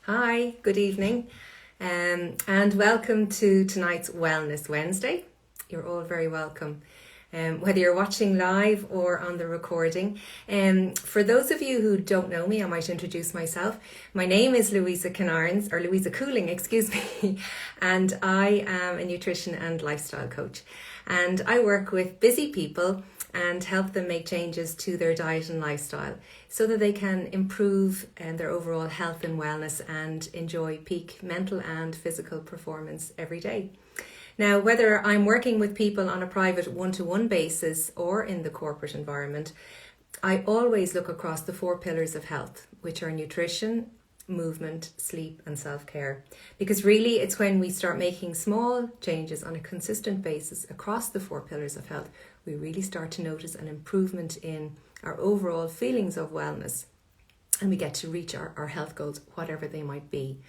Hi, good evening, and welcome to tonight's Wellness Wednesday. You're all very welcome, whether you're watching live or on the recording. For those of you who don't know me, I might introduce myself. My name is Louisa Canarns, or Louisa Cooling, excuse me, and I am a nutrition and lifestyle coach. And I work with busy people and help them make changes to their diet and lifestyle so that they can improve their overall health and wellness and enjoy peak mental and physical performance every day. Now, whether I'm working with people on a private one-to-one basis or in the corporate environment, I always look across the four pillars of health, which are nutrition, movement, sleep and self-care. Because really it's when we start making small changes on a consistent basis across the four pillars of health, we really start to notice an improvement in our overall feelings of wellness, and we get to reach our health goals, whatever they might be.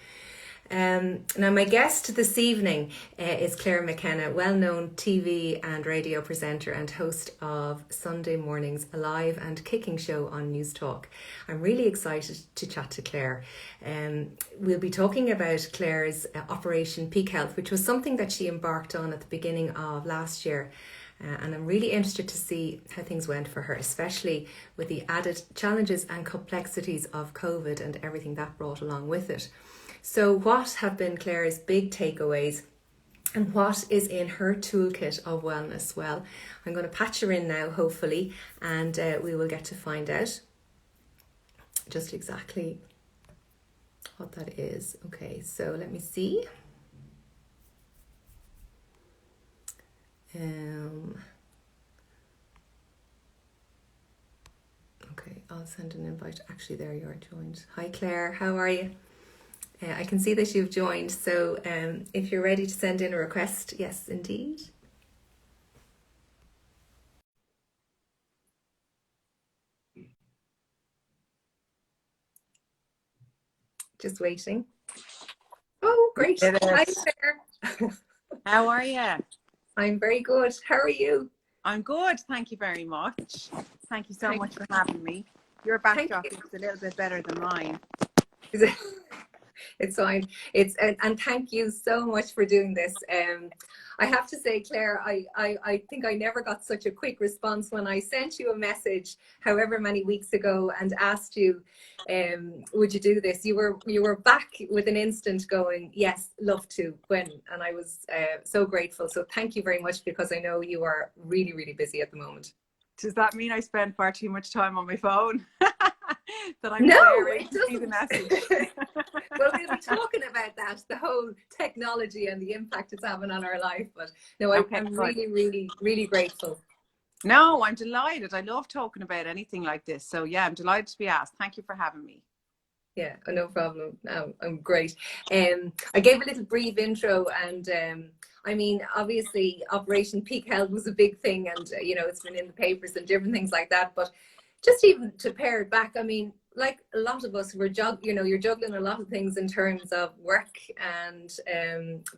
Now my guest this evening is Clare McKenna, well-known TV and radio presenter and host of Sunday morning's Alive and Kicking show on News Talk. I'm really excited to chat to Clare. We'll be talking about Clare's Operation Peak Health, which was something that she embarked on at the beginning of last year. And I'm really interested to see how things went for her, especially with the added challenges and complexities of COVID and everything that brought along with it. So what have been Clare's big takeaways and what is in her toolkit of wellness? Well, I'm going to patch her in now, hopefully, and we will get to find out just exactly what that is. Okay, so let me see. Okay, I'll send an invite. Actually, there you are joined. Hi, Clare. How are you? I can see that you've joined. So if you're ready to send in a request, yes, indeed. Just waiting. Oh, great. Hi, Clare. How are you? I'm very good. How are you? I'm good. Thank you very much. Thank you so much for having me. Your backdrop is a little bit better than mine. It's fine. And thank you so much for doing this. I have to say, Clare, I think I never got such a quick response when I sent you a message, however many weeks ago, and asked you, would you do this? You were back with an instant going, yes, love to, when, and I was so grateful. So thank you very much, because I know you are really, really busy at the moment. Does that mean I spend far too much time on my phone? That I'm No, there it to see the message. Well, we'll be talking about that, the whole technology and the impact it's having on our life. But no, I'm really, really, really grateful. No, I'm delighted. I love talking about anything like this. So yeah, I'm delighted to be asked. Thank you for having me. Yeah, no problem. No, I'm great. I gave a little brief intro, and I mean, obviously, Operation Peak Health was a big thing, and it's been in the papers and different things like that. But just even to pare it back, I mean, like a lot of us, you're juggling a lot of things in terms of work and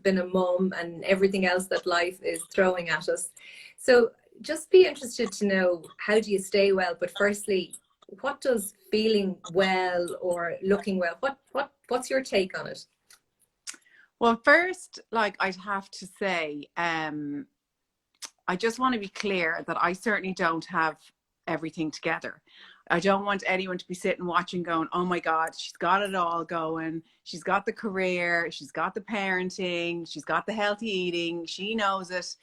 being a mum and everything else that life is throwing at us. So just be interested to know, how do you stay well? But firstly, what does feeling well or looking well, what's your take on it? Well, first, I'd have to say, I just want to be clear that I certainly don't have everything together. I don't want anyone to be sitting watching going, oh my God, she's got it all going. She's got the career, she's got the parenting, she's got the healthy eating, she knows it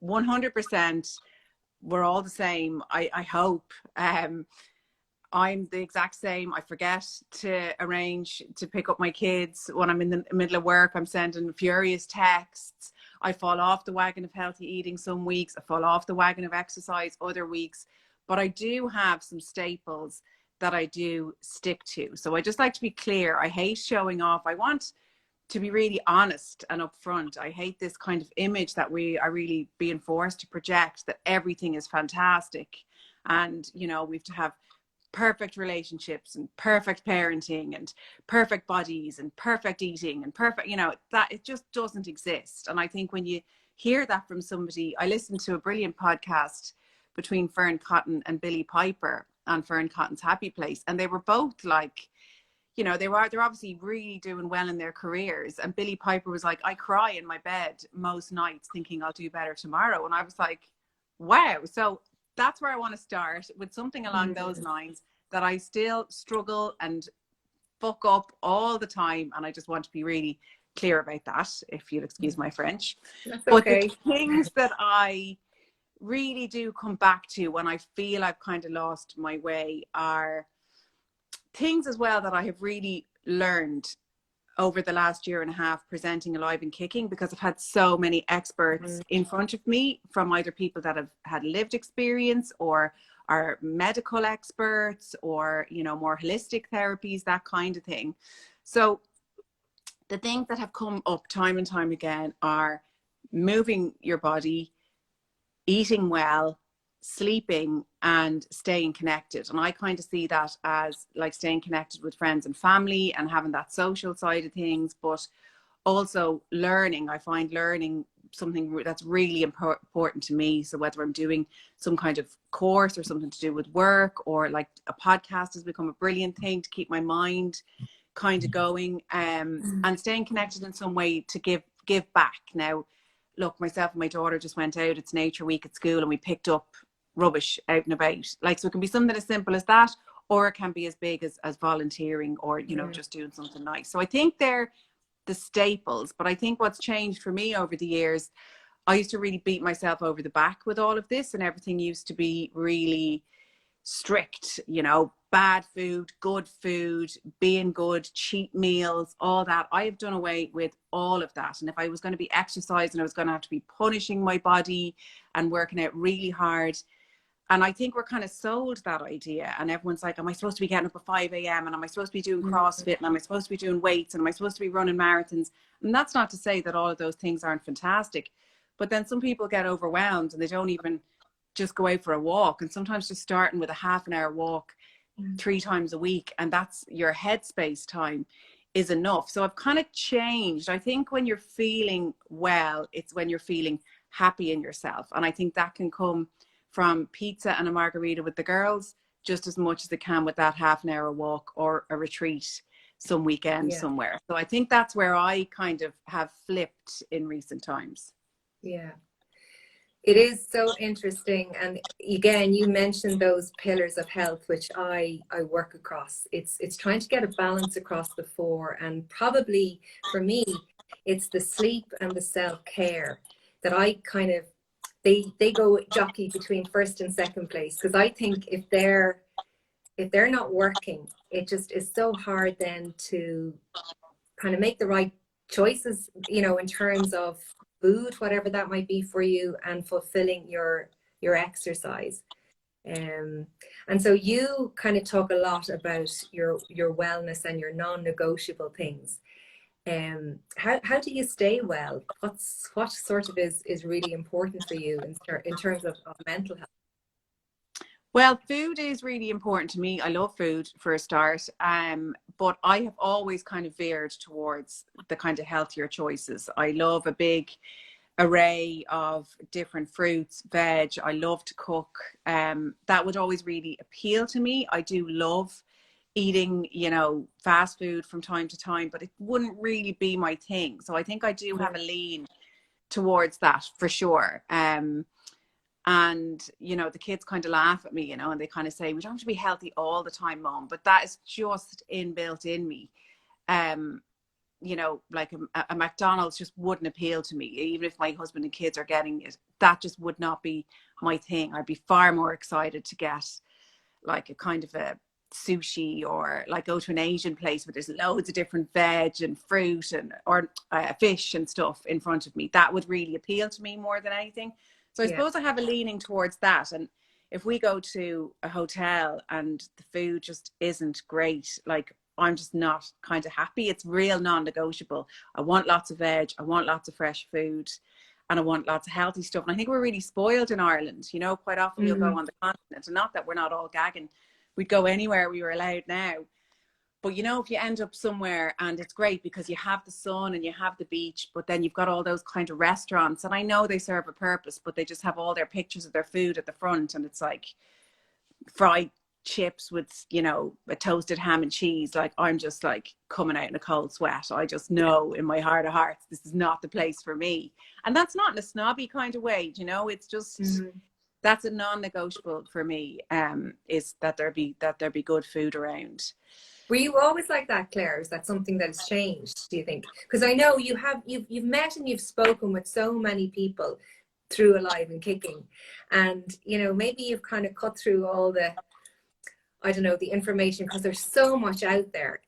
100%. We're all the same, I hope. I'm the exact same. I forget to arrange to pick up my kids when I'm in the middle of work. I'm sending furious texts. I fall off the wagon of healthy eating some weeks. I fall off the wagon of exercise other weeks. But I do have some staples that I do stick to. So I just like to be clear. I hate showing off. I want to be really honest and upfront. I hate this kind of image that we are really being forced to project, that everything is fantastic. And, we have to have perfect relationships and perfect parenting and perfect bodies and perfect eating and perfect, that it just doesn't exist. And I think when you hear that from somebody, I listened to a brilliant podcast between Fern Cotton and Billy Piper on Fern Cotton's Happy Place, and they were both like, you know, they're obviously really doing well in their careers. And Billie Piper was like, I cry in my bed most nights thinking I'll do better tomorrow. And I was like, wow. So that's where I want to start, with something along those lines, that I still struggle and fuck up all the time. And I just want to be really clear about that, if you'll excuse my French. That's But okay. the things that I really do come back to when I feel I've kind of lost my way are things as well that I have really learned over the last year and a half presenting Alive and Kicking, because I've had so many experts in front of me, from either people that have had lived experience or are medical experts, or, you know, more holistic therapies, that kind of thing. So the things that have come up time and time again are moving your body, eating well, sleeping, and staying connected. And I kind of see that as like staying connected with friends and family and having that social side of things, but also learning. I find learning something that's really important to me. So whether I'm doing some kind of course or something to do with work, or like a podcast has become a brilliant thing to keep my mind kind of going, and staying connected in some way to give back. Now, look, myself and my daughter just went out. It's Nature Week at school, and we picked up rubbish out and about. Like, so it can be something as simple as that, or it can be as big as volunteering, or, you know, just doing something nice. So I think they're the staples. But I think what's changed for me over the years, I used to really beat myself over the back with all of this, and everything used to be really strict, you know, bad food, good food, being good, cheat meals, all that. I have done away with all of that. And if I was going to be exercising, I was going to have to be punishing my body and working out really hard. And I think we're kind of sold that idea. And everyone's like, am I supposed to be getting up at 5 a.m.? And am I supposed to be doing CrossFit? And am I supposed to be doing weights? And am I supposed to be running marathons? And that's not to say that all of those things aren't fantastic. But then some people get overwhelmed and they don't even just go out for a walk. And sometimes just starting with a half an hour walk 3 times a week, and that's your headspace time, is enough. So I've kind of changed. I think when you're feeling well, it's when you're feeling happy in yourself. And I think that can come from pizza and a margarita with the girls just as much as it can with that half an hour walk or a retreat some weekend somewhere. So I think that's where I kind of have flipped in recent times. Yeah. It is so interesting. And again, you mentioned those pillars of health, which I work across. It's trying to get a balance across the 4. And probably for me, it's the sleep and the self-care that I kind of, they go jockey between first and second place. Because I think if they're not working, it just is so hard then to kind of make the right choices, you know, in terms of food, whatever that might be for you, and fulfilling your exercise. And so you kind of talk a lot about your wellness and your non-negotiable things. How do you stay well? What sort of is really important for you in terms of mental health? Well, food is really important to me. I love food for a start. But I have always kind of veered towards the kind of healthier choices. I love a big array of different fruits, veg. I love to cook. That would always really appeal to me. I do love eating, you know, fast food from time to time, but it wouldn't really be my thing. So I think I do have a lean towards that for sure. And, you know, the kids kind of laugh at me, you know, and they kind of say, we don't have to be healthy all the time, Mom. But that is just inbuilt in me. You know, like a McDonald's just wouldn't appeal to me. Even if my husband and kids are getting it, that just would not be my thing. I'd be far more excited to get like a kind of a sushi, or like go to an Asian place where there's loads of different veg and fruit and or fish and stuff in front of me. That would really appeal to me more than anything. So I suppose I have a leaning towards that. And if we go to a hotel and the food just isn't great, like I'm just not kind of happy. It's real non-negotiable. I want lots of veg. I want lots of fresh food. And I want lots of healthy stuff. And I think we're really spoiled in Ireland. You know, quite often we'll go on the continent. And not that we're not all gagging. We'd go anywhere we were allowed now. But, you know, if you end up somewhere and it's great because you have the sun and you have the beach, but then you've got all those kind of restaurants. And I know they serve a purpose, but they just have all their pictures of their food at the front. And it's like fried chips with, you know, a toasted ham and cheese, like I'm just like coming out in a cold sweat. I just know in my heart of hearts, this is not the place for me. And that's not in a snobby kind of way, you know, it's just, that's a non-negotiable for me, is that there be good food around. Were you always like that, Claire? Is that something that has changed, do you think? Because I know you've met and you've spoken with so many people through Alive and Kicking, and you know, maybe you've kind of cut through all the, I don't know, the information, because there's so much out there.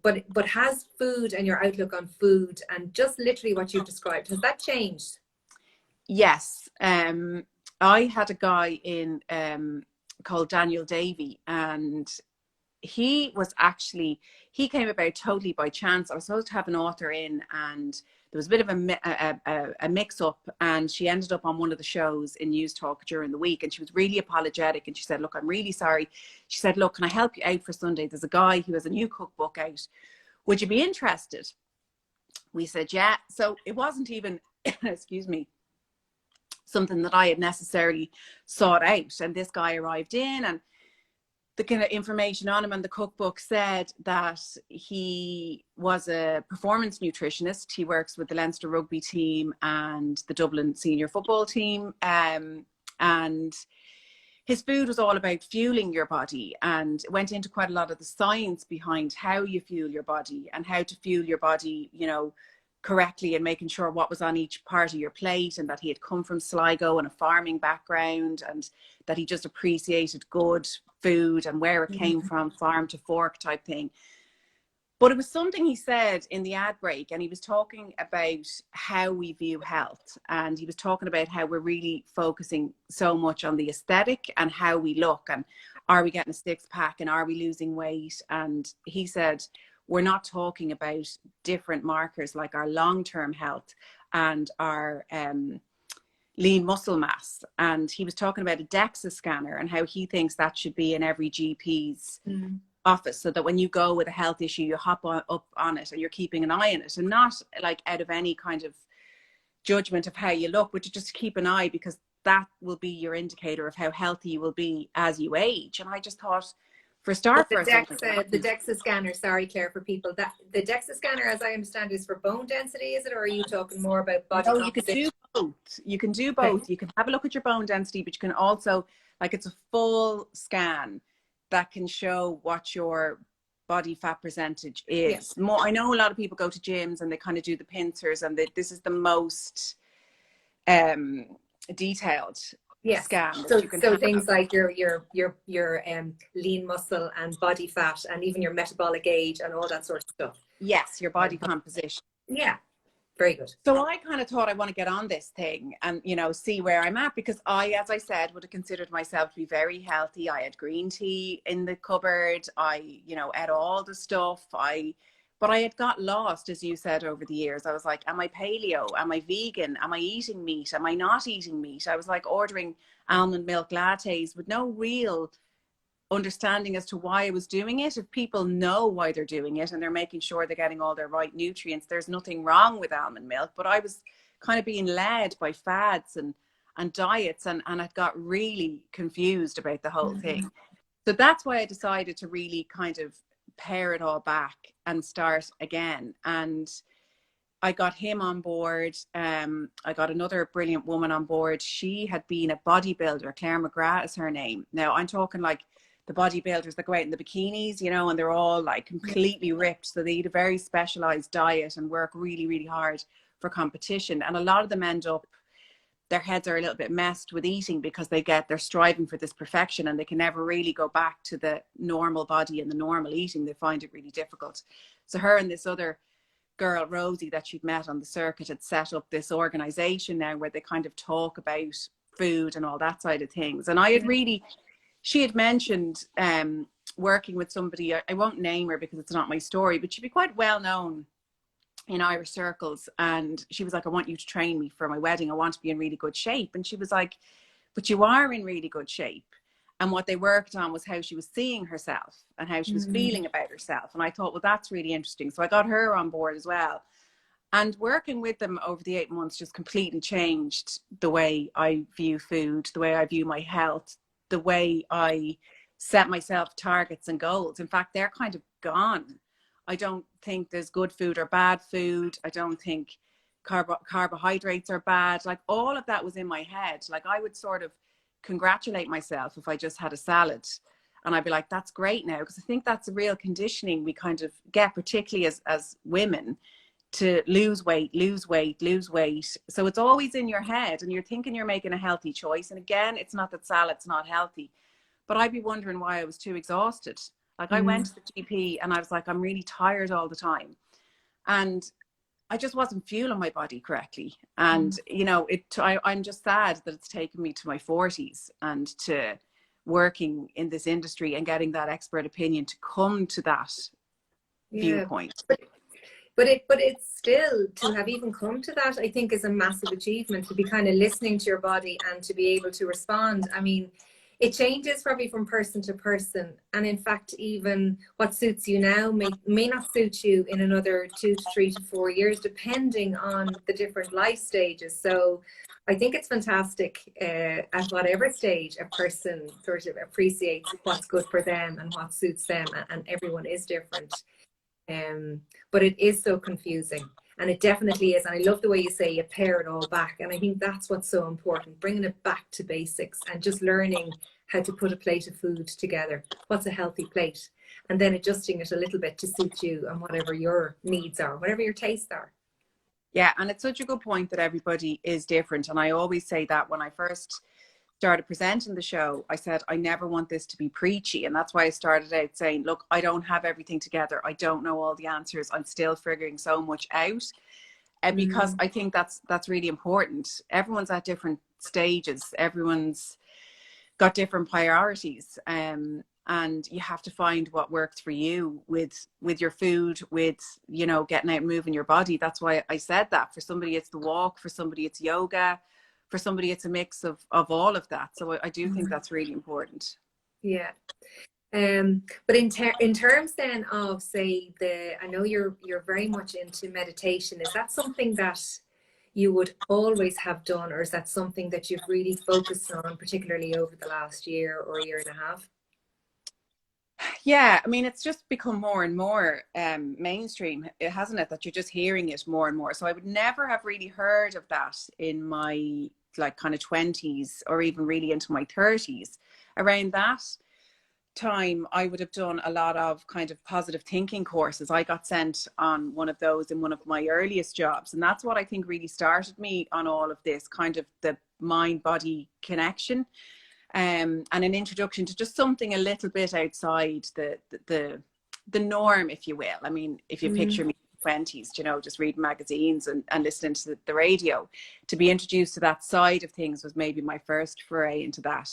But has food and your outlook on food and just literally what you've described, has that changed? Yes. I had a guy in called Daniel Davey, and he came about totally by chance. I was supposed to have an author in, and there was a bit of a mix up, and she ended up on one of the shows in News Talk during the week, and she was really apologetic, and she said, look, I'm really sorry. She said, look, can I help you out for Sunday? There's a guy who has a new cookbook out. Would you be interested? We said, yeah. So it wasn't even, excuse me, something that I had necessarily sought out. And this guy arrived in, and the kind of information on him and the cookbook said that he was a performance nutritionist. He works with the Leinster rugby team and the Dublin senior football team. And his food was all about fueling your body, and went into quite a lot of the science behind how you fuel your body and how to fuel your body, you know, correctly, and making sure what was on each part of your plate, and that he had come from Sligo and a farming background, and that he just appreciated good food and where it came from, farm to fork type thing. But it was something he said in the ad break, and he was talking about how we view health, and he was talking about how we're really focusing so much on the aesthetic and how we look, and are we getting a six pack, and are we losing weight? And he said, we're not talking about different markers like our long-term health and our lean muscle mass. And he was talking about a DEXA scanner and how he thinks that should be in every GP's office, so that when you go with a health issue, you hop up on it and you're keeping an eye on it, and not like out of any kind of judgment of how you look, but to just keep an eye, because that will be your indicator of how healthy you will be as you age. And I just thought, for a start, the DEXA scanner, sorry, Claire, for people, that the DEXA scanner, as I understand, is for bone density, is it? Or are you talking more about body composition? You can do both. You can do both. Okay. You can have a look at your bone density, but you can also, like, it's a full scan that can show what your body fat percentage is. Yes. I know a lot of people go to gyms and they kind of do the pincers, and this is the most detailed scan. So things like your lean muscle and body fat, and even your metabolic age and all that sort of stuff. Yes, your body composition. Yeah, very good. So I kind of thought I want to get on this thing and, you know, see where I'm at, because I, as I said, would have considered myself to be very healthy. I had green tea in the cupboard. I, you know, ate all the stuff. But I had got lost, as you said, over the years. I was like, am I paleo? Am I vegan? Am I eating meat? Am I not eating meat? I was like ordering almond milk lattes with no real understanding as to why I was doing it. If people know why they're doing it and they're making sure they're getting all their right nutrients, there's nothing wrong with almond milk. But I was kind of being led by fads and diets, and I got really confused about the whole thing. So that's why I decided to really kind of pare it all back and start again. And I got him on board. I got another brilliant woman on board. She had been a bodybuilder. Clare McKenna is her name. Now I'm talking like the bodybuilders that go out in the bikinis, you know, and they're all like completely ripped. So they eat a very specialized diet and work really, really hard for competition. And a lot of them end up, their heads are a little bit messed with eating, because they're striving for this perfection, and they can never really go back to the normal body and the normal eating. They find it really difficult. So her and this other girl, Rosie, that she'd met on the circuit, had set up this organization now where they kind of talk about food and all that side of things. And I had really, she had mentioned working with somebody, I won't name her because it's not my story, but she'd be quite well known in Irish circles. And she was like, I want you to train me for my wedding. I want to be in really good shape. And she was like, but you are in really good shape. And what they worked on was how she was seeing herself and how she was feeling about herself. And I thought, well, that's really interesting. So I got her on board as well. And working with them over the 8 months just completely changed the way I view food, the way I view my health, the way I set myself targets and goals. In fact, they're kind of gone. I don't think there's good food or bad food. I don't think carbohydrates are bad. Like, all of that was in my head. Like, I would sort of congratulate myself if I just had a salad, and I'd be like, that's great now. Because I think that's a real conditioning we kind of get, particularly as women, to lose weight, lose weight, lose weight. So it's always in your head, and you're thinking you're making a healthy choice. And again, it's not that salad's not healthy, but I'd be wondering why I was too exhausted. Like, I went to the GP and I was like, I'm really tired all the time. And I just wasn't fueling my body correctly. And, you know, I'm just sad that it's taken me to my 40s and to working in this industry and getting that expert opinion to come to that viewpoint. But it's still, to have even come to that, I think, is a massive achievement, to be kind of listening to your body and to be able to respond. I mean, it changes probably from person to person. And in fact, even what suits you now may not suit you in another 2 to 3 to 4 years, depending on the different life stages. So I think it's fantastic at whatever stage a person sort of appreciates what's good for them and what suits them. And everyone is different. But it is so confusing, and it definitely is. And I love the way you say you pare it all back, and I think that's what's so important, bringing it back to basics and just learning how to put a plate of food together. What's a healthy plate? And then adjusting it a little bit to suit you and whatever your needs are, whatever your tastes are. Yeah, and it's such a good point that everybody is different. And I always say that when I first started presenting the show, I said, I never want this to be preachy. And that's why I started out saying, look, I don't have everything together. I don't know all the answers. I'm still figuring so much out. And because I think that's really important. Everyone's at different stages. Everyone's got different priorities. And you have to find what works for you with your food, with, you know, getting out and moving your body. That's why I said that. For somebody, it's the walk. For somebody, it's yoga. For somebody, it's a mix of all of that. So I do think that's really important. Yeah. But in terms then of, say, I know you're very much into meditation. Is that something that you would always have done, or is that something that you've really focused on, particularly over the last year or year and a half? Yeah, I mean, it's just become more and more mainstream, hasn't it? That you're just hearing it more and more. So I would never have really heard of that in my like kind of 20s or even really into my 30s. Around that time, I would have done a lot of kind of positive thinking courses. I got sent on one of those in one of my earliest jobs. And that's what I think really started me on all of this, kind of the mind-body connection. And an introduction to just something a little bit outside the norm, if you will. I mean, if you picture me in the 20s, you know, just reading magazines and listening to the radio, to be introduced to that side of things was maybe my first foray into that.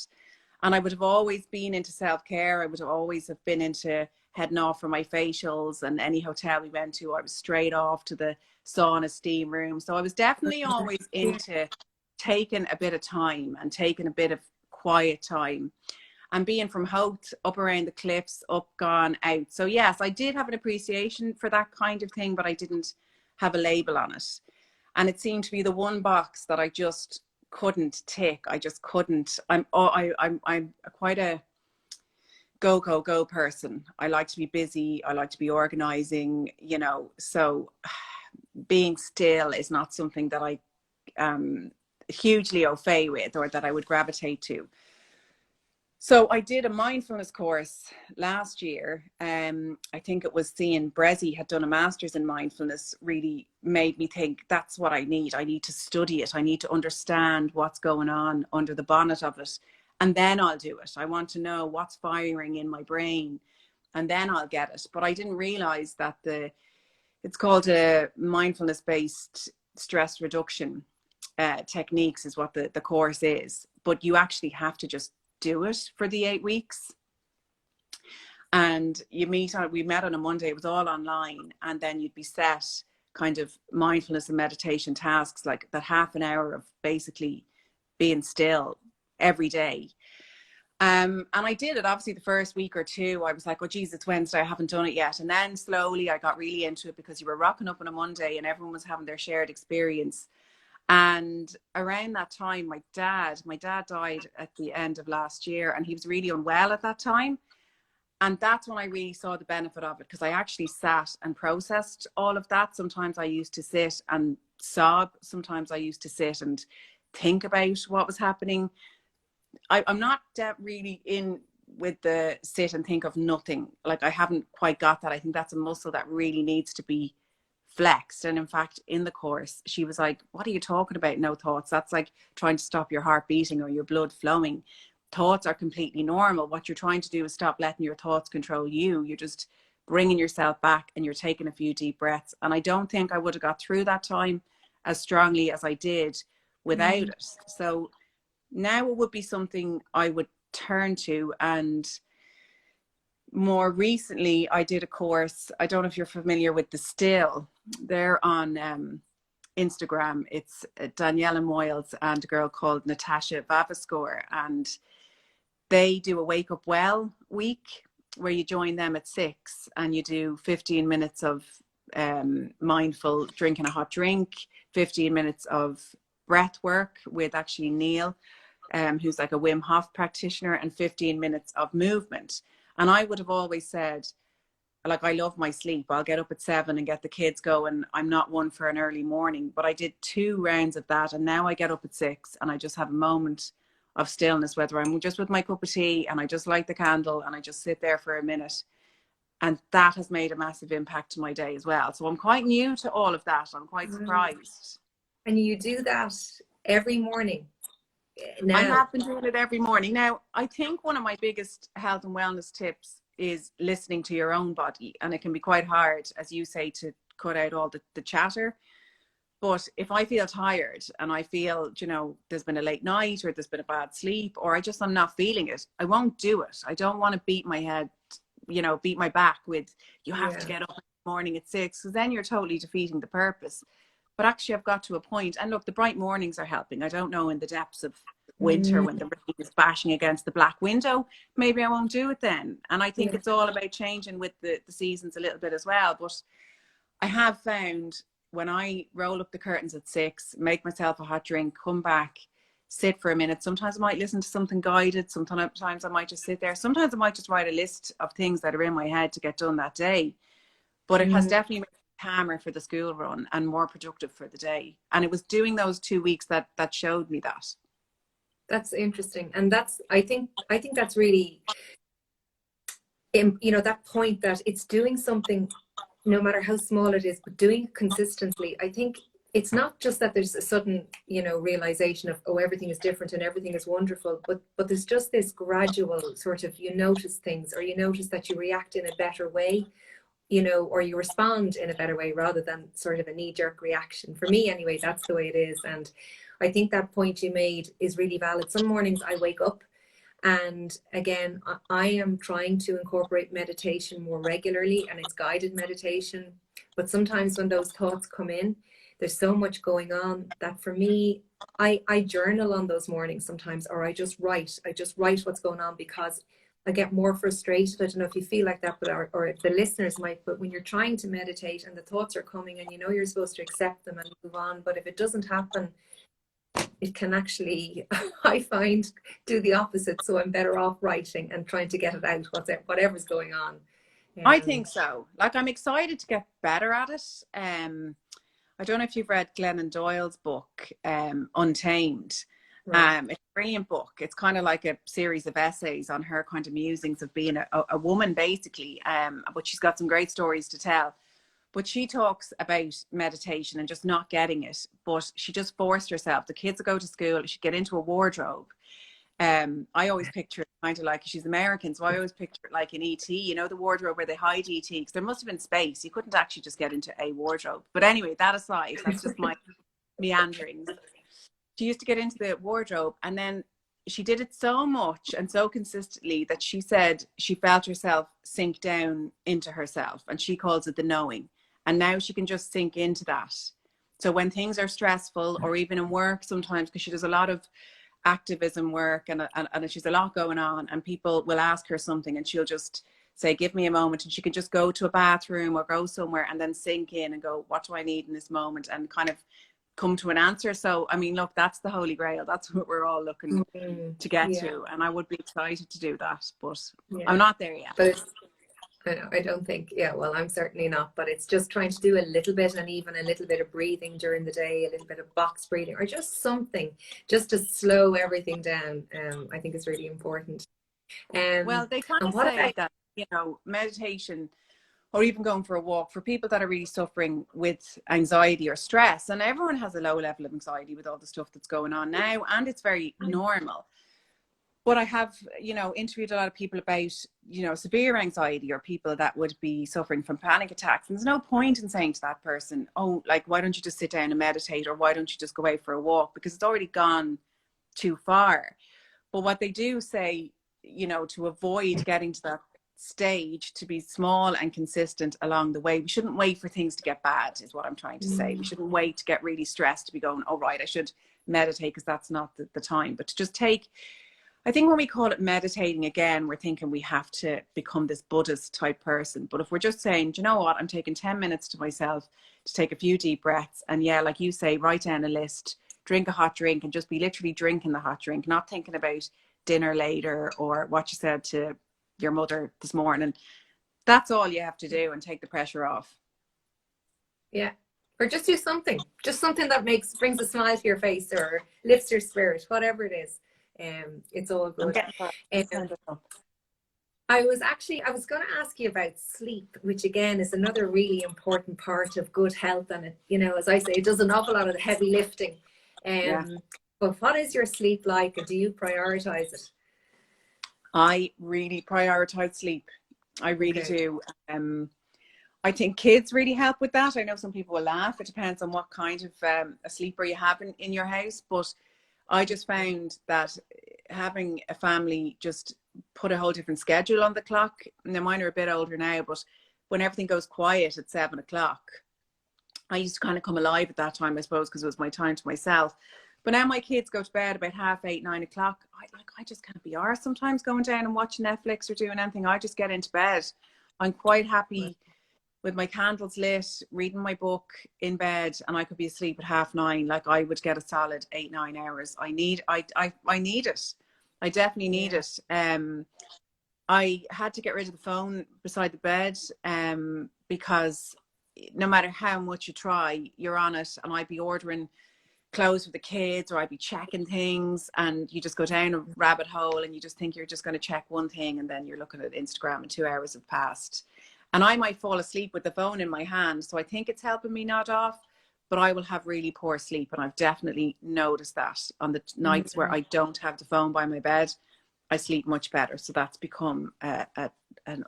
And I would have always been into self-care. I would have always have been into heading off for my facials, and any hotel we went to, I was straight off to the sauna steam room. So I was definitely always into taking a bit of time and taking a bit of quiet time, and being from Howth, up around the cliffs, up, gone, out. So yes, I did have an appreciation for that kind of thing, but I didn't have a label on it. And it seemed to be the one box that I just couldn't tick. I just couldn't. I'm quite a go person. I like to be busy. I like to be organizing, you know, so being still is not something that I hugely au fait with, or that I would gravitate to. So I did a mindfulness course last year. I think it was seeing Brezzy had done a master's in mindfulness, really made me think that's what I need. I need to study it. I need to understand what's going on under the bonnet of it. And then I'll do it. I want to know what's firing in my brain, and then I'll get it. But I didn't realize that it's called a mindfulness-based stress reduction techniques is what the course is. But you actually have to just do it for the 8 weeks. And we met on a Monday, it was all online, and then you'd be set kind of mindfulness and meditation tasks, like that half an hour of basically being still every day. And I did it. Obviously the first week or two, I was like, oh geez, it's Wednesday, I haven't done it yet. And then slowly I got really into it, because you were rocking up on a Monday and everyone was having their shared experience. And around that time, my dad died at the end of last year, and he was really unwell at that time. And that's when I really saw the benefit of it, because I actually sat and processed all of that. Sometimes I used to sit and sob. Sometimes I used to sit and think about what was happening. I'm not really in with the sit and think of nothing. Like, I haven't quite got that. I think that's a muscle that really needs to be flexed. And in fact, in the course, she was like, what are you talking about? No thoughts. That's like trying to stop your heart beating or your blood flowing. Thoughts are completely normal. What you're trying to do is stop letting your thoughts control you. You're just bringing yourself back, and you're taking a few deep breaths. And I don't think I would have got through that time as strongly as I did without it. So now it would be something I would turn to. And more recently, I did a course. I don't know if you're familiar with the Still. They're on Instagram. It's Daniela Moyles and a girl called Natasha Vavaskor, and they do a Wake Up Well week where you join them at 6 and you do 15 minutes of mindful drinking a hot drink, 15 minutes of breath work with actually Neil, who's like a Wim Hof practitioner, and 15 minutes of movement. And I would have always said, like, I love my sleep. I'll get up at 7 and get the kids going. I'm not one for an early morning, but I did 2 rounds of that. And now I get up at 6 and I just have a moment of stillness, whether I'm just with my cup of tea and I just light the candle and I just sit there for a minute. And that has made a massive impact to my day as well. So I'm quite new to all of that. I'm quite surprised. And you do that every morning now? I have been doing it every morning. Now, I think one of my biggest health and wellness tips is listening to your own body. And it can be quite hard, as you say, to cut out all the chatter. But if I feel tired and I feel, you know, there's been a late night or there's been a bad sleep, or I'm not feeling it, I won't do it. I don't want to beat my head, you know, beat my back with, you have to get up in the morning at 6, because then you're totally defeating the purpose. But actually, I've got to a point, and look, the bright mornings are helping. I don't know, in the depths of winter when the rain is bashing against the black window, maybe I won't do it then. And I think it's all about changing with the seasons a little bit as well. But I have found, when I roll up the curtains at 6, make myself a hot drink, come back, sit for a minute. Sometimes I might listen to something guided. Sometimes I might just sit there. Sometimes I might just write a list of things that are in my head to get done that day. But it has definitely made me calmer for the school run and more productive for the day. And it was doing those 2 weeks that showed me that. That's interesting. And I think that's really, you know, that point that it's doing something, no matter how small it is, but doing it consistently. I think it's not just that there's a sudden, you know, realization of, oh, everything is different and everything is wonderful, but there's just this gradual sort of, you notice things, or you notice that you react in a better way, you know, or you respond in a better way rather than sort of a knee-jerk reaction. For me anyway, that's the way it is. And I think that point you made is really valid. Some mornings I wake up, and again, I am trying to incorporate meditation more regularly, and it's guided meditation. But sometimes when those thoughts come in, there's so much going on that for me, I journal on those mornings sometimes, or I just write what's going on, because I get more frustrated. I don't know if you feel like that, but or if the listeners might, but when you're trying to meditate and the thoughts are coming and you know you're supposed to accept them and move on, but if it doesn't happen, it can actually, I find, do the opposite. So I'm better off writing and trying to get it out, whatever's going on. I think so. Like, I'm excited to get better at it. I don't know if you've read Glennon Doyle's book, Untamed. Right. It's a brilliant book. It's kind of like a series of essays on her kind of musings of being a woman, basically. But she's got some great stories to tell. But she talks about meditation and just not getting it. But she just forced herself. The kids would go to school, she'd get into a wardrobe. I always picture it kind of like, she's American, so I always picture it like in E.T., you know, the wardrobe where they hide E.T., because there must have been space. You couldn't actually just get into a wardrobe. But anyway, that aside, that's just my meanderings. She used to get into the wardrobe, and then she did it so much and so consistently that she said she felt herself sink down into herself, and she calls it the knowing. And now she can just sink into that. So when things are stressful, or even in work sometimes, because she does a lot of activism work and she's a lot going on, and people will ask her something and she'll just say, give me a moment, and she can just go to a bathroom or go somewhere and then sink in and go, what do I need in this moment, and kind of come to an answer. So, I mean, look, that's the holy grail. That's what we're all looking to get to. And I would be excited to do that, but I'm not there yet. But I know, I don't think, well, I'm certainly not, but it's just trying to do a little bit, and even a little bit of breathing during the day, a little bit of box breathing, or just something just to slow everything down. I think is really important. Well, they kind of say that, you know, meditation or even going for a walk for people that are really suffering with anxiety or stress, and everyone has a low level of anxiety with all the stuff that's going on now, and it's very normal. But I have, you know, interviewed a lot of people about, you know, severe anxiety or people that would be suffering from panic attacks. And there's no point in saying to that person, oh, like, why don't you just sit down and meditate, or why don't you just go out for a walk? Because it's already gone too far. But what they do say, you know, to avoid getting to that stage, to be small and consistent along the way. We shouldn't wait for things to get bad, is what I'm trying to say. We shouldn't wait to get really stressed to be going, oh, right, I should meditate, because that's not the time. But to just take, I think when we call it meditating, again, we're thinking we have to become this Buddhist type person. But if we're just saying, do you know what, I'm taking 10 minutes to myself to take a few deep breaths. And yeah, like you say, write down a list, drink a hot drink, and just be literally drinking the hot drink, not thinking about dinner later or what you said to your mother this morning. That's all you have to do, and take the pressure off. Yeah. Or just do something. Just something that brings a smile to your face or lifts your spirit, whatever it is. It's all good. I was going to ask you about sleep, which again is another really important part of good health. And it, you know, as I say, it does an awful lot of the heavy lifting. But what is your sleep like, and do you prioritize it? I really prioritize sleep. I really do. I think kids really help with that. I know some people will laugh. It depends on what kind of a sleeper you have in your house. But I just found that having a family just put a whole different schedule on the clock. Now, mine are a bit older now, but when everything goes quiet at 7 o'clock, I used to kind of come alive at that time, I suppose, because it was my time to myself. But now my kids go to bed about 8:30, 9 o'clock. I just can't be arsed sometimes going down and watching Netflix or doing anything. I just get into bed. I'm quite happy with my candles lit, reading my book in bed, and I could be asleep at 9:30. Like, I would get a solid 8-9 hours. I need it. I definitely need it. I had to get rid of the phone beside the bed because no matter how much you try, you're on it. And I'd be ordering clothes for the kids, or I'd be checking things, and you just go down a rabbit hole and you just think you're just going to check one thing, and then you're looking at Instagram and 2 hours have passed. And I might fall asleep with the phone in my hand. So I think it's helping me nod off, but I will have really poor sleep. And I've definitely noticed that on the nights where I don't have the phone by my bed, I sleep much better. So that's become an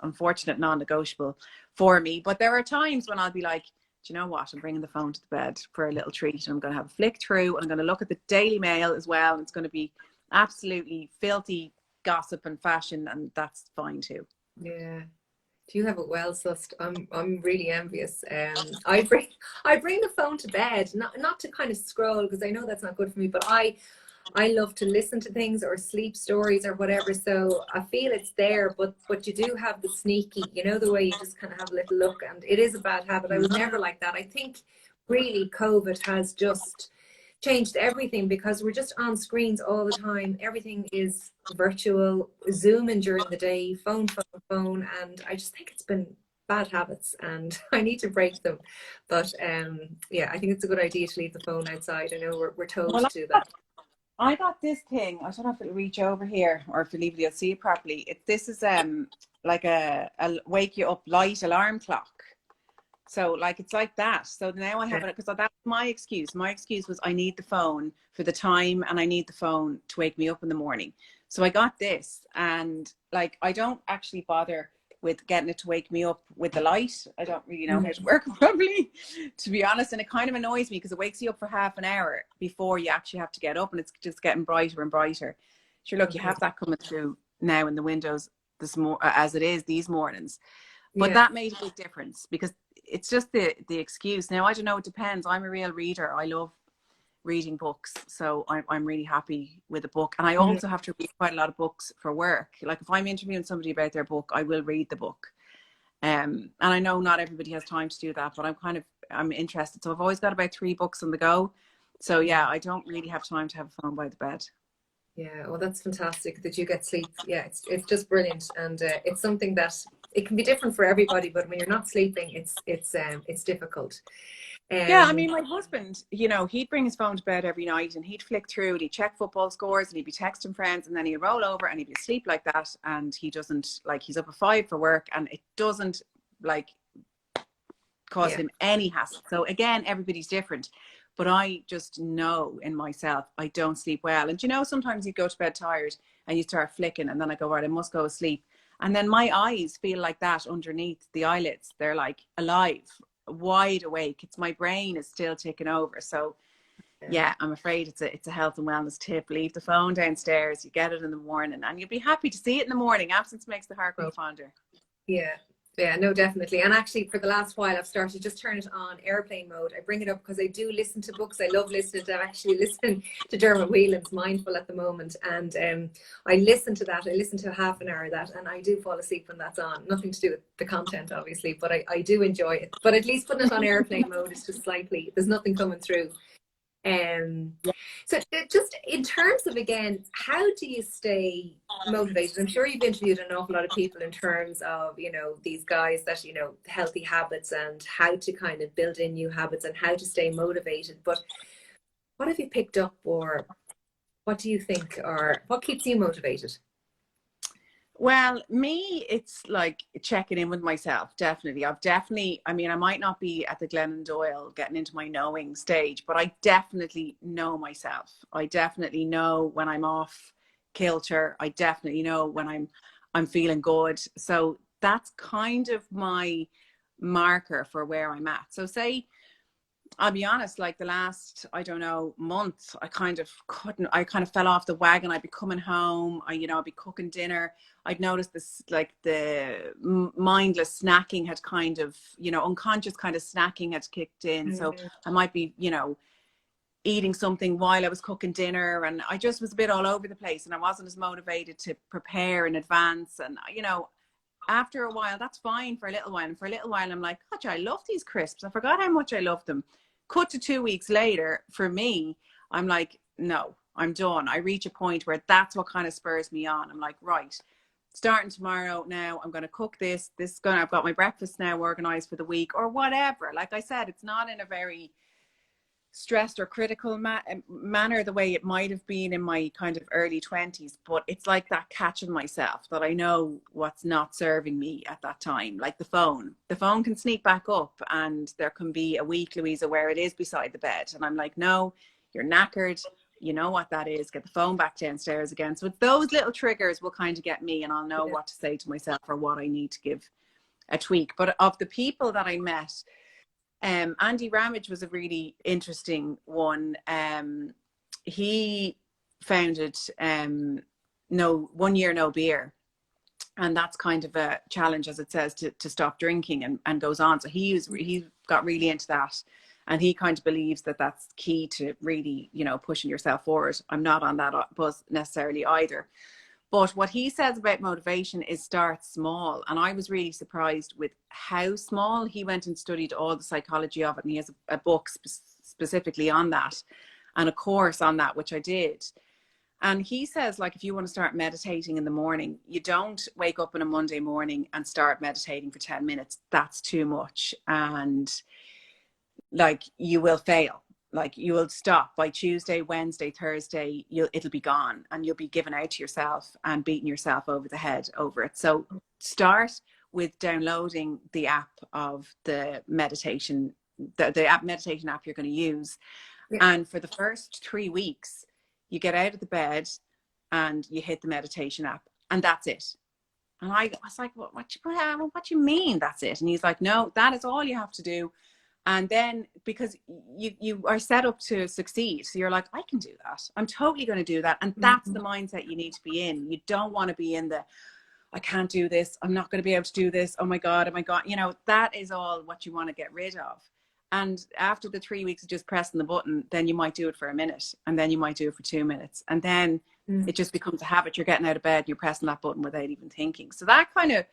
unfortunate non-negotiable for me. But there are times when I'll be like, do you know what? I'm bringing the phone to the bed for a little treat, and I'm going to have a flick through, and I'm going to look at the Daily Mail as well. And it's going to be absolutely filthy gossip and fashion, and that's fine too. Yeah. Do you have it well sussed? I'm really envious. I bring the phone to bed, not to kind of scroll, because I know that's not good for me, but I love to listen to things or sleep stories or whatever. So I feel it's there, but you do have the sneaky, you know, the way you just kind of have a little look, and it is a bad habit. I was never like that. I think really COVID has just changed everything, because we're just on screens all the time. Everything is virtual, Zooming during the day, phone, and I just think it's been bad habits, and I need to break them. But yeah, I think it's a good idea to leave the phone outside. I know we're told to do that. I got this thing. I don't know if it'll reach over here, or if you'll see it properly. This is like a wake you up light alarm clock. So like, it's like that. So now I have it, because that's my excuse. My excuse was I need the phone for the time, and I need the phone to wake me up in the morning. So I got this, and like, I don't actually bother with getting it to wake me up with the light. I don't really know how to work it properly, to be honest. And it kind of annoys me, because it wakes you up for half an hour before you actually have to get up, and it's just getting brighter and brighter. Sure, look, you have that coming through now in the windows as it is these mornings. But that made a big difference, because it's just the excuse. Now, I don't know, it depends. I'm a real reader. I love reading books, so I'm really happy with a book. And I also have to read quite a lot of books for work. Like, if I'm interviewing somebody about their book, I will read the book. And I know not everybody has time to do that, but I'm interested. So I've always got about 3 books on the go. So Yeah. yeah, I don't really have time to have a phone by the bed. Yeah, well, that's fantastic that you get sleep. Yeah, it's just brilliant, and it's something that it can be different for everybody. But when you're not sleeping, it's difficult. Yeah, I Um, mean, my husband, you know, he'd bring his phone to bed every night and he'd flick through and he'd check football scores and he'd be texting friends and then he'd roll over and he'd be asleep like that. And he doesn't, like, he's up at 5 for work and it doesn't, like, cause yeah, him any hassle. So again, everybody's different. But I just know in myself, I don't sleep well. And you know, sometimes you go to bed tired and you start flicking and then I go, right, I must go to sleep. And then my eyes feel like that underneath the eyelids. They're like alive, wide awake. It's my brain is still ticking over. So yeah, yeah, I'm afraid it's a health and wellness tip. Leave the phone downstairs. You get it in the morning and you'll be happy to see it in the morning. Absence makes the heart grow fonder. yeah. Yeah, no, definitely. And actually, for the last while, I've started to just turn it on airplane mode. I bring it up because I do listen to books. I love listening to actually listen to Dermot Whelan's Mindful at the moment, and I listen to that. I listen to half an hour of that, and I do fall asleep when that's on. Nothing to do with the content, obviously, but I do enjoy it. But at least putting it on airplane mode is just slightly. There's nothing coming through. Um, so just in terms of, again, how do you stay motivated? I'm sure you've interviewed an awful lot of people in terms of, you know, these guys that, you know, healthy habits and how to kind of build in new habits and how to stay motivated. But what have you picked up, or what do you think, or what keeps you motivated? Well, me, it's like checking in with myself, definitely. I mean, I might not be at the Glennon Doyle getting into my knowing stage, but I definitely know myself. I definitely know when I'm off kilter. I definitely know when I'm feeling good. So that's kind of my marker for where I'm at. So say I'll be honest, like the last, I don't know, month, I kind of fell off the wagon. I'd be coming home, I'd be cooking dinner. I'd noticed this, like the mindless snacking had kind of, unconscious kind of snacking had kicked in. So Mm, I might be, eating something while I was cooking dinner. And I just was a bit all over the place and I wasn't as motivated to prepare in advance. And, after a while, that's fine for a little while. And for a little while, I'm like, gosh, I love these crisps. I forgot how much I love them. Cut to 2 weeks later, for me, I'm like, no, I'm done. I reach a point where that's what kind of spurs me on. I'm like, right, starting tomorrow now, I'm going to cook this. I've got my breakfast now organized for the week or whatever. Like I said, it's not in a very stressed or critical manner the way it might have been in my kind of early 20s, but it's like that catching myself that I know what's not serving me at that time. Like the phone can sneak back up and there can be a week, Louisa, where it is beside the bed and I'm like, no, you're knackered, you know what that is, get the phone back downstairs again. So those little triggers will kind of get me and I'll know yeah, what to say to myself or what I need to give a tweak. But of the people that I met, Andy Ramage was a really interesting one. He founded no 1 year no beer, and that's kind of a challenge, as it says, to stop drinking and goes on. So he got really into that, and he kind of believes that that's key to really pushing yourself forward. I'm not on that bus necessarily either. But what he says about motivation is start small. And I was really surprised with how small. He went and studied all the psychology of it. And he has a book specifically on that and a course on that, which I did. And he says, like, if you want to start meditating in the morning, you don't wake up on a Monday morning and start meditating for 10 minutes. That's too much. And like, you will fail. Like, you will stop by Tuesday, Wednesday, Thursday, it'll be gone and you'll be given out to yourself and beating yourself over the head over it. So start with downloading the app of the meditation, the app meditation app you're going to use. yeah, And for the first 3 weeks, you get out of the bed and you hit the meditation app and that's it. And I was like, what do you mean that's it? And he's like, no, that is all you have to do. And then because you are set up to succeed, so you're like, I can do that, I'm totally going to do that. And that's the mindset you need to be in. You don't want to be in the, I can't do this, I'm not going to be able to do this, oh my god, that is all what you want to get rid of. And after the 3 weeks of just pressing the button, then you might do it for a minute and then you might do it for 2 minutes and then it just becomes a habit. You're getting out of bed, you're pressing that button without even thinking. So that kind of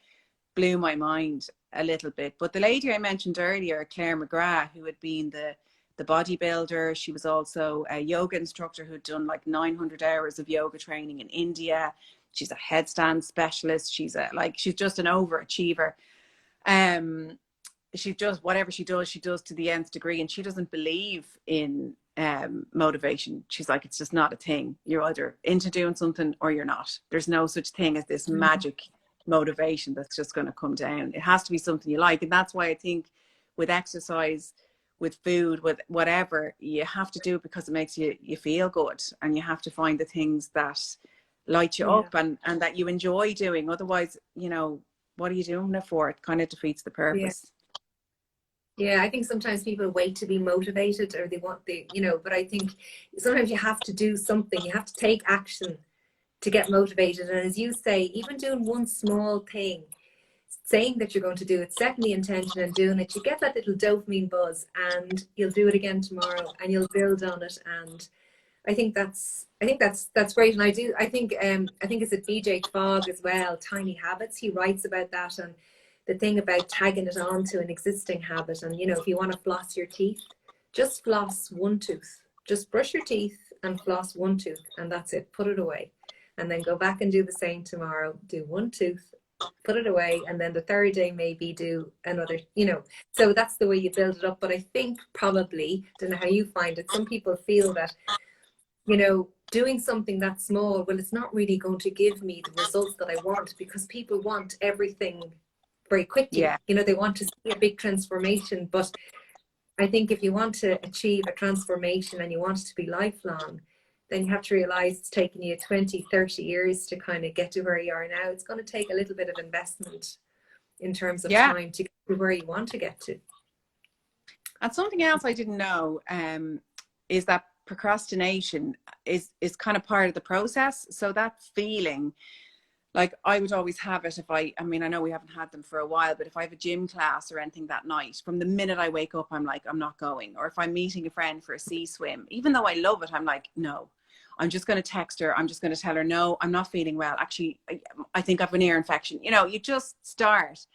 blew my mind a little bit. But the lady I mentioned earlier, Clare McKenna, who had been the the bodybuilder. She was also a yoga instructor who'd done like 900 hours of yoga training in India. She's a headstand specialist. She's just an overachiever. She does whatever she does to the nth degree, and she doesn't believe in motivation. She's like, it's just not a thing. You're either into doing something or you're not. There's no such thing as this magic motivation that's just going to come down. It has to be something you like. And that's why I think with exercise, with food, with whatever, you have to do it because it makes you feel good, and you have to find the things that light you up and that you enjoy doing. Otherwise, what are you doing it for? It kind of defeats the purpose. Yeah, I think sometimes people wait to be motivated, or they want but I think sometimes you have to do something. You have to take action to get motivated. And as you say, even doing one small thing, saying that you're going to do it, setting the intention and doing it, you get that little dopamine buzz, and you'll do it again tomorrow, and you'll build on it. And I think that's great. And I think it's a BJ Fogg as well, Tiny Habits. He writes about that, and the thing about tagging it on to an existing habit. And if you want to floss your teeth, just floss one tooth. Just brush your teeth and floss one tooth, and that's it. Put it away, and then go back and do the same tomorrow. Do one tooth, put it away, and then the third day maybe do another. So that's the way you build it up. But I think probably, don't know how you find it, some people feel that doing something that small, well, it's not really going to give me the results that I want, because people want everything very quickly. Yeah. They want to see a big transformation. But I think if you want to achieve a transformation and you want it to be lifelong, then you have to realize it's taking you 20, 30 years to kind of get to where you are now. It's going to take a little bit of investment in terms of time to get to where you want to get to. And something else I didn't know is that procrastination is kind of part of the process. So that feeling, like I would always have it if I know we haven't had them for a while, but if I have a gym class or anything that night, from the minute I wake up, I'm like, I'm not going. Or if I'm meeting a friend for a sea swim, even though I love it, I'm like, no, I'm just going to text her. I'm just going to tell her, no, I'm not feeling well. Actually, I think I have an ear infection. You just start.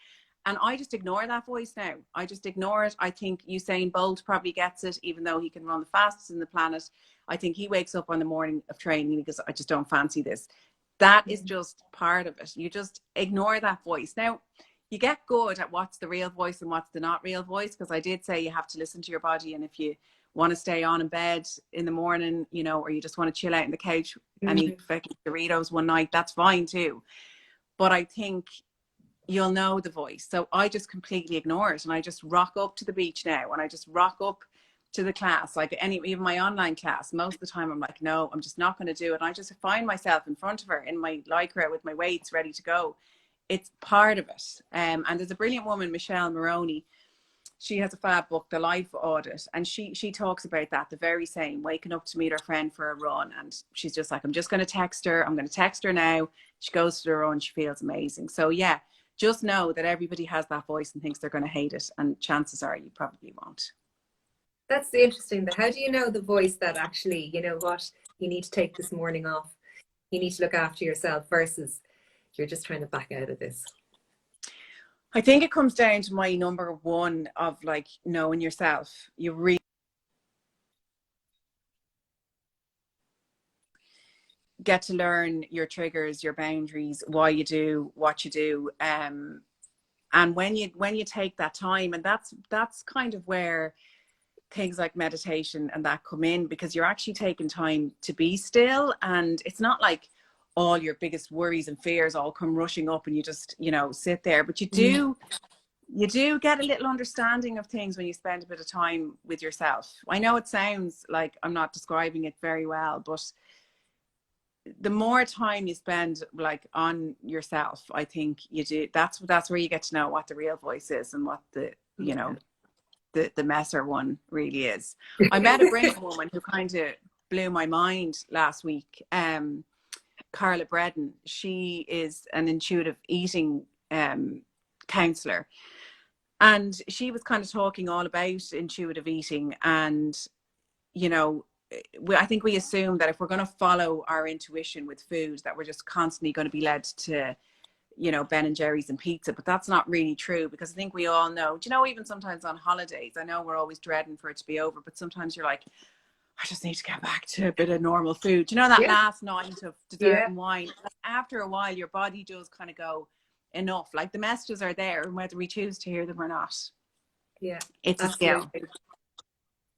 And I just ignore that voice now. I just ignore it. I think Usain Bolt probably gets it, even though he can run the fastest in the planet. I think he wakes up on the morning of training because I just don't fancy this. That is just part of it. You just ignore that voice. Now, you get good at what's the real voice and what's the not real voice, because I did say you have to listen to your body. And if you want to stay on in bed in the morning, or you just want to chill out on the couch and eat fucking Doritos one night, that's fine too. But I think you'll know the voice. So I just completely ignore it, and I just rock up to the beach now, and I just rock up to the class, like even my online class. Most of the time I'm like, no, I'm just not going to do it. And I just find myself in front of her in my lycra with my weights ready to go. It's part of it. And there's a brilliant woman, Michelle Moroney. She has a fab book, The Life Audit, and she talks about that, the very same, waking up to meet her friend for a run, and she's just like, I'm just going to text her. I'm going to text her now. She goes to the run. She feels amazing. So yeah, just know that everybody has that voice and thinks they're going to hate it, and chances are you probably won't. That's the interesting thing. How do you know the voice that actually, what, you need to take this morning off, you need to look after yourself, versus you're just trying to back out of this? I think it comes down to my number one of like knowing yourself. You really get to learn your triggers, your boundaries, why you do what you do. And when you take that time, and that's kind of where things like meditation and that come in, because you're actually taking time to be still, and it's not like all your biggest worries and fears all come rushing up and you just sit there, but you do get a little understanding of things when you spend a bit of time with yourself. I know it sounds like I'm not describing it very well, but the more time you spend like on yourself, I think you do, that's where you get to know what the real voice is and what the the messer one really is. I met a brilliant woman who kind of blew my mind last week, Carla Bredden. She is an intuitive eating counselor, and she was kind of talking all about intuitive eating. And I think we assume that if we're going to follow our intuition with food, that we're just constantly going to be led to you know, Ben and Jerry's and pizza, but that's not really true, because I think we all know, do you know, even sometimes on holidays, I know we're always dreading for it to be over, but sometimes you're like, I just need to get back to a bit of normal food. Do you know, that last night of dessert and wine, after a while, your body does kind of go, enough. Like, the messages are there, and whether we choose to hear them or not. Yeah. It's absolutely a skill.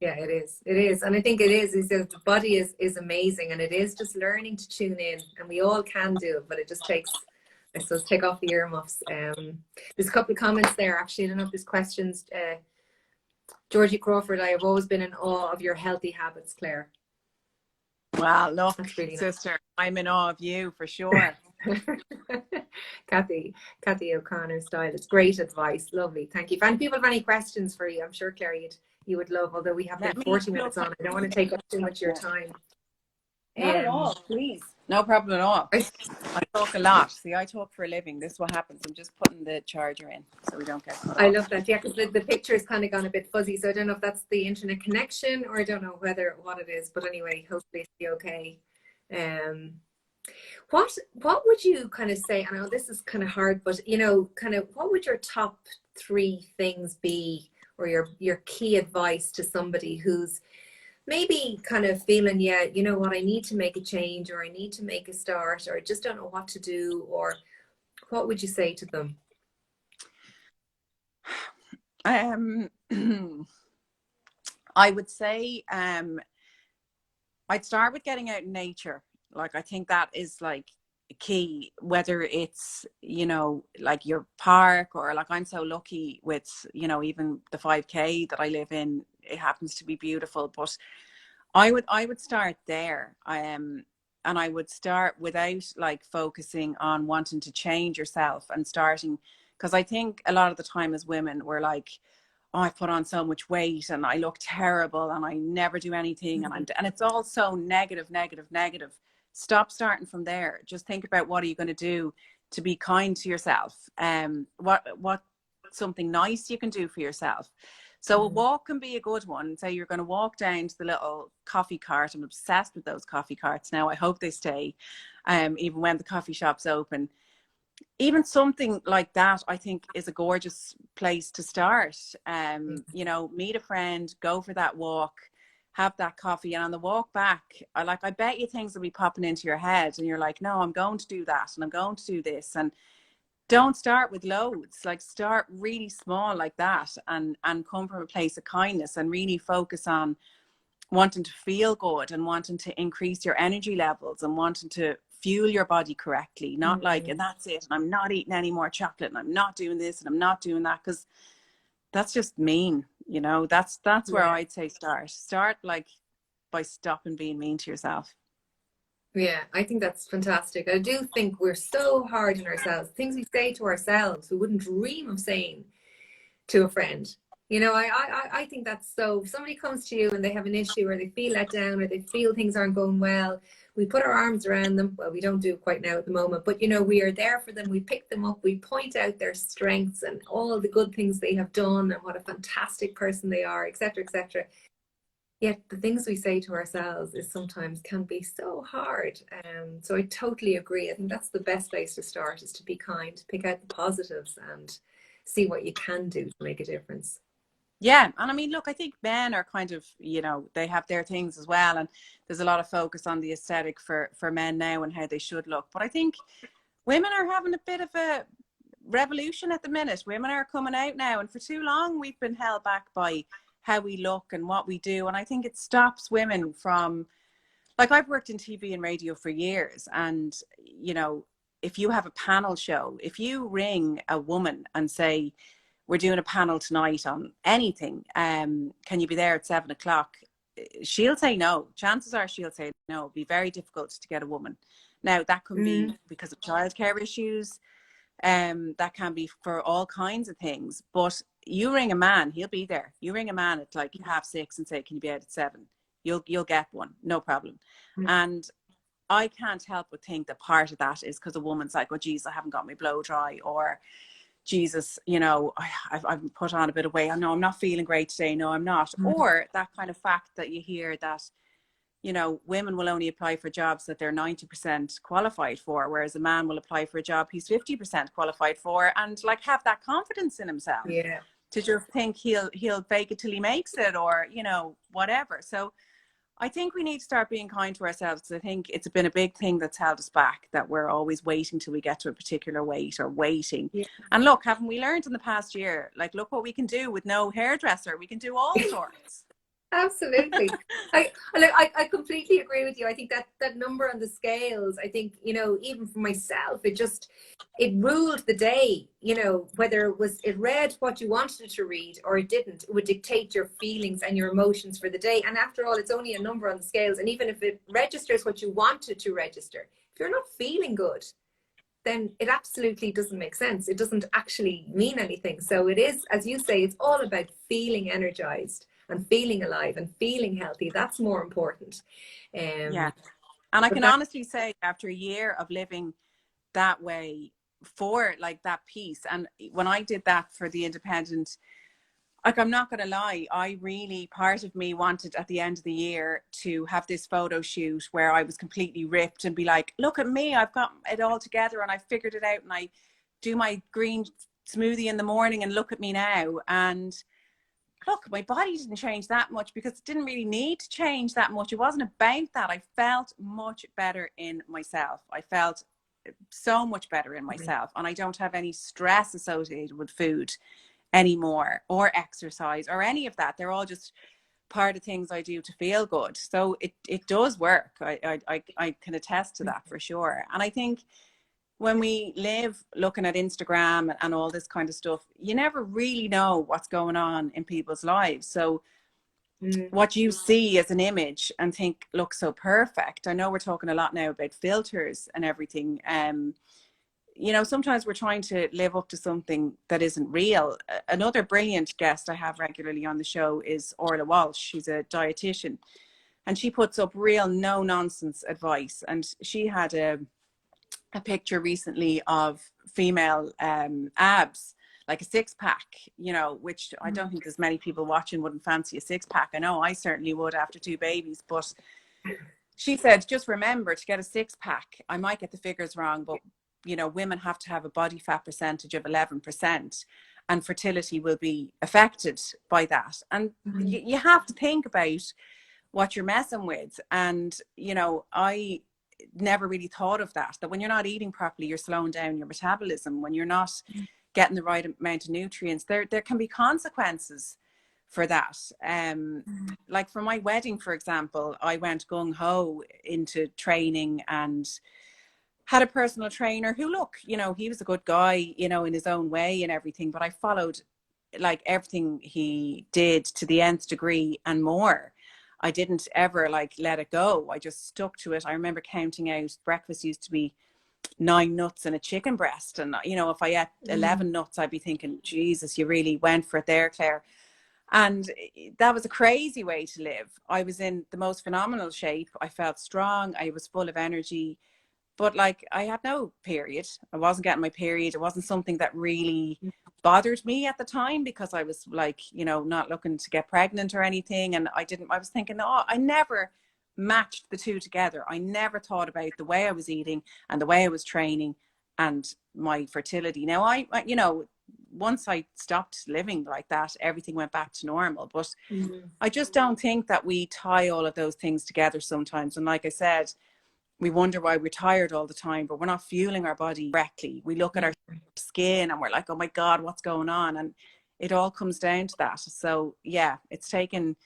Yeah, it is. It is. And I think it is that the body is amazing, and it is just learning to tune in, and we all can do it, but it just takes, I suppose, take off the earmuffs. There's a couple of comments there, actually. I don't know if there's questions. Georgie Crawford, I have always been in awe of your healthy habits, Clare. Well, look, really sister, nice. I'm in awe of you for sure. Kathy O'Connor style. It's great advice. Lovely. Thank you. If any people have any questions for you, I'm sure, Clare, you would love, although we have been 40 minutes on. I don't want to take up too much of your time. Not at all, please. No problem at all. I talk a lot. See, I talk for a living. This is what happens. I'm just putting the charger in so we don't get cut off. I love that. Yeah, because the picture has kind of gone a bit fuzzy, so I don't know if that's the internet connection, or I don't know what it is. But anyway, hopefully it's be okay. What would you kind of say? I know this is kind of hard, but you know, kind of what would your top 3 things be, or your key advice to somebody who's maybe kind of feeling, yeah, you know what, I need to make a change, or I need to make a start, or I just don't know what to do, or what would you say to them? I would say I'd start with getting out in nature. Like, I think that is like key, whether it's, you know, like your park, or like, I'm so lucky with, you know, even the 5K that I live in, it happens to be beautiful. But I would start there. And I would start without like focusing on wanting to change yourself and starting, because I think a lot of the time as women, we're like, oh, I put on so much weight and I look terrible and I never do anything. And it's all so negative. Stop starting from there. Just think about, what are you going to do to be kind to yourself? What something nice you can do for yourself. So a walk can be a good one. Say you're going to walk down to the little coffee cart. I'm obsessed with those coffee carts now. I hope they stay, even when the coffee shop's open. Even something like that, I think, is a gorgeous place to start. You know, meet a friend, go for that walk, have that coffee, and on the walk back, I bet you things will be popping into your head, and you're like, no, I'm going to do that, and I'm going to do this. And don't start with loads. Like, start really small like that, and come from a place of kindness, and really focus on wanting to feel good, and wanting to increase your energy levels, and wanting to fuel your body correctly. Not like, and that's it, and I'm not eating any more chocolate, and I'm not doing this, and I'm not doing that, because that's just mean. You know, that's where I'd say start like by stopping being mean to yourself. Yeah, I think that's fantastic. I do think we're so hard on ourselves. Things we say to ourselves, we wouldn't dream of saying to a friend. You know, I think that's so. If somebody comes to you and they have an issue, or they feel let down, or they feel things aren't going well, we put our arms around them. Well, we don't do it quite now at the moment, but you know, we are there for them. We pick them up. We point out their strengths and all the good things they have done, and what a fantastic person they are, etc., etc. Yet the things we say to ourselves is sometimes can be so hard. So I totally agree. I think that's the best place to start, is to be kind, pick out the positives, and see what you can do to make a difference. Yeah. And I mean, look, I think men are kind of, you know, they have their things as well. And there's a lot of focus on the aesthetic for men now and how they should look. But I think women are having a bit of a revolution at the minute. Women are coming out now. And for too long, we've been held back by how we look and what we do. And I think it stops women from, like, I've worked in TV and radio for years. And, you know, if you have a panel show, if you ring a woman and say, we're doing a panel tonight on anything, can you be there at 7:00? She'll say no. Chances are she'll say no. It'll be very difficult to get a woman. Now, that can be because of childcare issues. That can be for all kinds of things. But you ring a man, he'll be there. You ring a man at like 6:30 and say, can you be out at 7? You'll get one, no problem. And I can't help but think that part of that is because a woman's like, oh, geez, I haven't got my blow dry, or Jesus, you know, I've put on a bit of weight. I know I'm not feeling great today. No, I'm not. Or that kind of fact that you hear that you know, women will only apply for jobs that they're 90% qualified for, whereas a man will apply for a job he's 50% qualified for, and like have that confidence in himself Yeah. to just think he'll fake it till he makes it, or, you know, whatever. So I think we need to start being kind to ourselves, because I think it's been a big thing that's held us back, that we're always waiting till we get to a particular weight, or waiting. Yeah. And look, haven't we learned in the past year, like, look what we can do with no hairdresser. We can do all sorts. Absolutely. I completely agree with you. I think that number on the scales, I think, you know, even for myself, it ruled the day, you know, whether it read what you wanted it to read or it didn't. It would dictate your feelings and your emotions for the day. And after all, it's only a number on the scales. And even if it registers what you want it to register, if you're not feeling good, then it absolutely doesn't make sense. It doesn't actually mean anything. So it is, as you say, it's all about feeling energized and feeling alive and feeling healthy. That's more important. Yeah. And I can honestly say, after a year of living that way, for like that piece, and when I did that for the Independent, like, I'm not going to lie, I really, part of me wanted at the end of the year to have this photo shoot where I was completely ripped and be like, look at me, I've got it all together and I figured it out, and I do my green smoothie in the morning and look at me now. And look, my body didn't change that much, because it didn't really need to change that much. It wasn't about that. I felt much better in myself. I felt so much better in myself, and I don't have any stress associated with food anymore, or exercise, or any of that. They're all just part of things I do to feel good. So it does work. I can attest to that for sure. And I think when we live looking at Instagram and all this kind of stuff, you never really know what's going on in people's lives. So what you see as an image and think looks so perfect. I know we're talking a lot now about filters and everything. You know, sometimes we're trying to live up to something that isn't real. Another brilliant guest I have regularly on the show is Orla Walsh. She's a dietitian, and she puts up real no nonsense advice. And she had a picture recently of female abs, like a six pack, you know, which I don't think there's many people watching wouldn't fancy a six pack. I know I certainly would after 2 babies, but she said, just remember, to get a six pack, I might get the figures wrong, but you know, women have to have a body fat percentage of 11%, and fertility will be affected by that. And you have to think about what you're messing with. And, you know, I never really thought of that when you're not eating properly, you're slowing down your metabolism. When you're not getting the right amount of nutrients, there can be consequences for that. Like for my wedding, for example, I went gung-ho into training and had a personal trainer who, look, you know, he was a good guy, you know, in his own way and everything, but I followed like everything he did to the nth degree and more. I didn't ever like let it go. I just stuck to it. I remember counting out, breakfast used to be 9 nuts and a chicken breast. And, you know, if I ate 11 nuts, I'd be thinking, Jesus, you really went for it there, Claire. And that was a crazy way to live. I was in the most phenomenal shape. I felt strong. I was full of energy. But like, I had no period. I wasn't getting my period. It wasn't something that really bothered me at the time, because I was like, you know, not looking to get pregnant or anything. And I was thinking, oh, I never matched the two together. I never thought about the way I was eating and the way I was training and my fertility. Now, I you know, once I stopped living like that, everything went back to normal. But I just don't think that we tie all of those things together sometimes. And like I said, we wonder why we're tired all the time, but we're not fueling our body correctly. We look at our skin and we're like, oh my God, what's going on? And it all comes down to that. So yeah, it's taken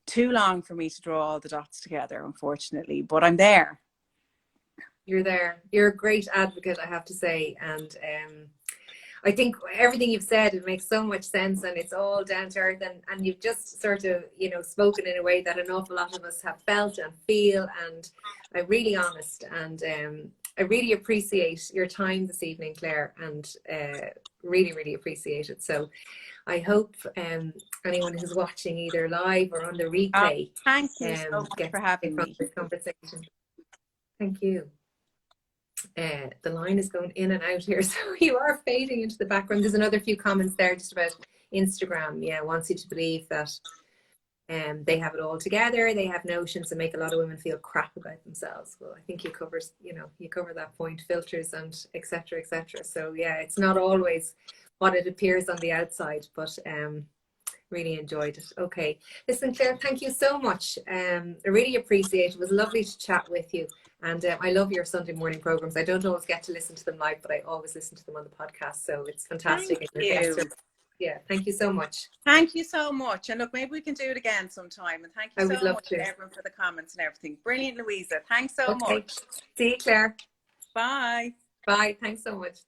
too long for me to draw all the dots together, unfortunately, but I'm there. You're there. You're a great advocate, I have to say. And I think everything you've said, it makes so much sense, and it's all down to earth, and you've just sort of, you know, spoken in a way that an awful lot of us have felt and feel, and I'm really honest, and I really appreciate your time this evening, Claire, and really, really appreciate it. So I hope anyone who's watching either live or on the replay thank you so much for having me. This conversation. Thank you. The line is going in and out here, so you are fading into the background. There's another few comments there just about Instagram. Yeah, wants you to believe that they have it all together. They have notions that make a lot of women feel crap about themselves. Well, I think you cover that point, filters and etc. etc. So yeah, it's not always what it appears on the outside, but really enjoyed it. Okay, listen, Claire, thank you so much. I really appreciate it. It was lovely to chat with you. And I love your Sunday morning programs. I don't always get to listen to them live, but I always listen to them on the podcast. So it's fantastic. Thank you. Yeah, thank you so much. Thank you so much. And look, maybe we can do it again sometime. And thank you so much to everyone for the comments and everything. Brilliant, Louisa. Thanks so much. See you, Claire. Bye. Bye. Thanks so much.